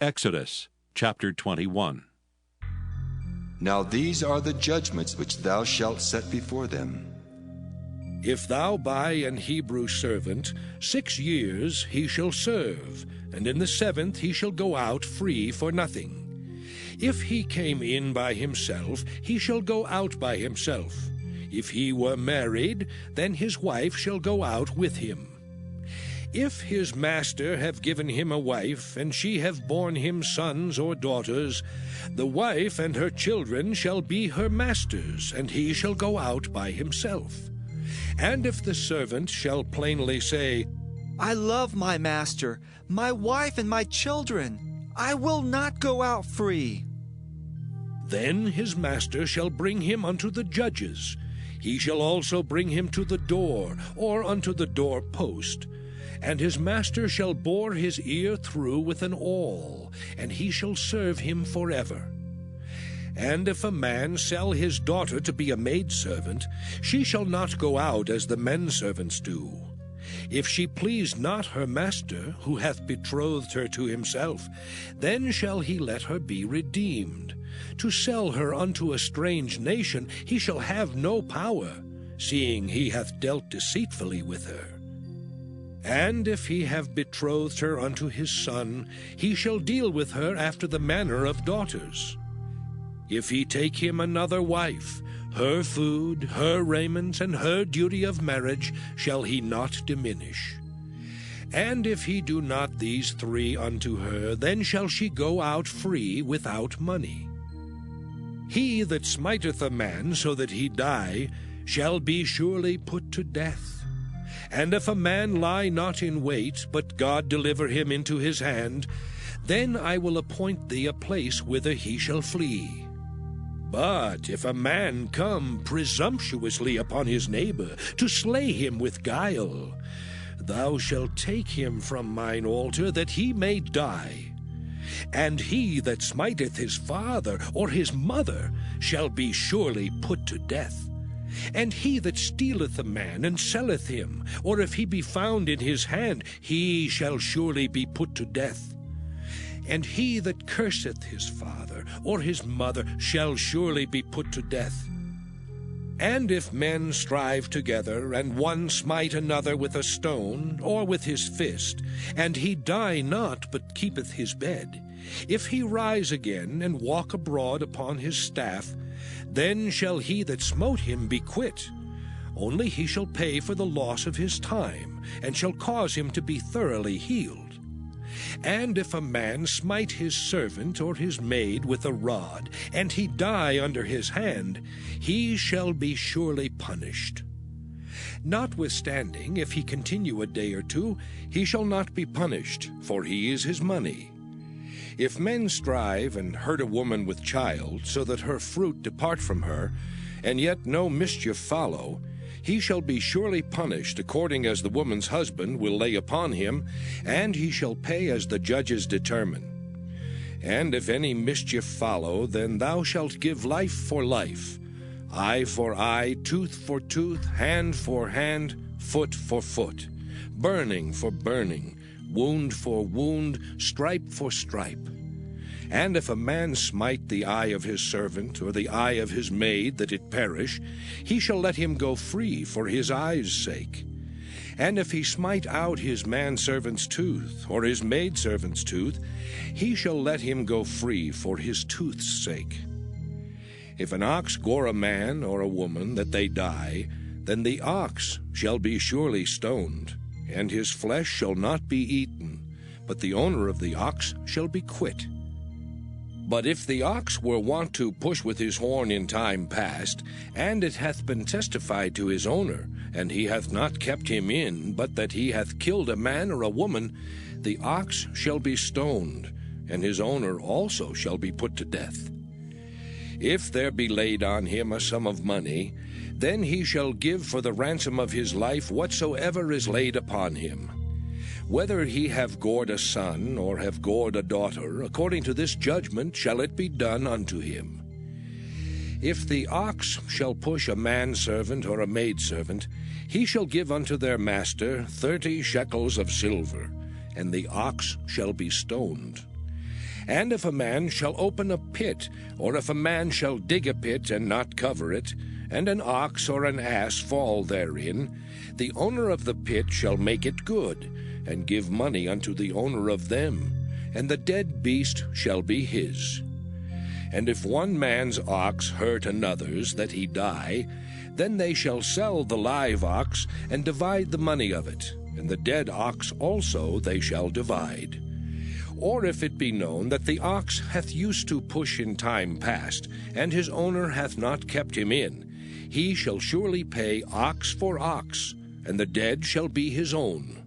Exodus chapter 21. Now these are the judgments which thou shalt set before them. If thou buy an Hebrew servant, 6 years he shall serve, and in the 7th he shall go out free for nothing. If he came in by himself, he shall go out by himself. If he were married, then his wife shall go out with him. If his master have given him a wife, and she have borne him sons or daughters, the wife and her children shall be her master's, and he shall go out by himself. And if the servant shall plainly say, I love my master, my wife and my children, I will not go out free, then his master shall bring him unto the judges. He shall also bring him to the door, or unto the door post. And his master shall bore his ear through with an awl, and he shall serve him forever. And if a man sell his daughter to be a maidservant, she shall not go out as the men servants do. If she please not her master, who hath betrothed her to himself, then shall he let her be redeemed. To sell her unto a strange nation he shall have no power, seeing he hath dealt deceitfully with her. And if he have betrothed her unto his son, he shall deal with her after the manner of daughters. If he take him another wife, her food, her raiment, and her duty of marriage shall he not diminish. And if he do not these 3 unto her, then shall she go out free without money. He that smiteth a man so that he die shall be surely put to death. And if a man lie not in wait, but God deliver him into his hand, then I will appoint thee a place whither he shall flee. But if a man come presumptuously upon his neighbor, to slay him with guile, thou shalt take him from mine altar, that he may die. And he that smiteth his father or his mother shall be surely put to death. And he that stealeth a man and selleth him, or if he be found in his hand, he shall surely be put to death. And he that curseth his father or his mother shall surely be put to death. And if men strive together, and one smite another with a stone, or with his fist, and he die not, but keepeth his bed, if he rise again, and walk abroad upon his staff, then shall he that smote him be quit. Only he shall pay for the loss of his time, and shall cause him to be thoroughly healed. And if a man smite his servant or his maid with a rod, and he die under his hand, he shall be surely punished. Notwithstanding, if he continue a day or 2, he shall not be punished, for he is his money. If men strive and hurt a woman with child, so that her fruit depart from her, and yet no mischief follow, he shall be surely punished according as the woman's husband will lay upon him, and he shall pay as the judges determine. And if any mischief follow, then thou shalt give life for life, eye for eye, tooth for tooth, hand for hand, foot for foot, burning for burning, wound for wound, stripe for stripe. And if a man smite the eye of his servant, or the eye of his maid, that it perish, he shall let him go free for his eye's sake. And if he smite out his manservant's tooth, or his maidservant's tooth, he shall let him go free for his tooth's sake. If an ox gore a man or a woman, that they die, then the ox shall be surely stoned, and his flesh shall not be eaten, but the owner of the ox shall be quit. But if the ox were wont to push with his horn in time past, and it hath been testified to his owner, and he hath not kept him in, but that he hath killed a man or a woman, the ox shall be stoned, and his owner also shall be put to death. If there be laid on him a sum of money, then he shall give for the ransom of his life whatsoever is laid upon him. Whether he have gored a son, or have gored a daughter, according to this judgment shall it be done unto him. If the ox shall push a manservant or a maidservant, he shall give unto their master 30 shekels of silver, and the ox shall be stoned. And if a man shall open a pit, or if a man shall dig a pit and not cover it, and an ox or an ass fall therein, the owner of the pit shall make it good, and give money unto the owner of them, and the dead beast shall be his. And if one man's ox hurt another's, that he die, then they shall sell the live ox, and divide the money of it, and the dead ox also they shall divide. Or if it be known that the ox hath used to push in time past, and his owner hath not kept him in, he shall surely pay ox for ox, and the dead shall be his own.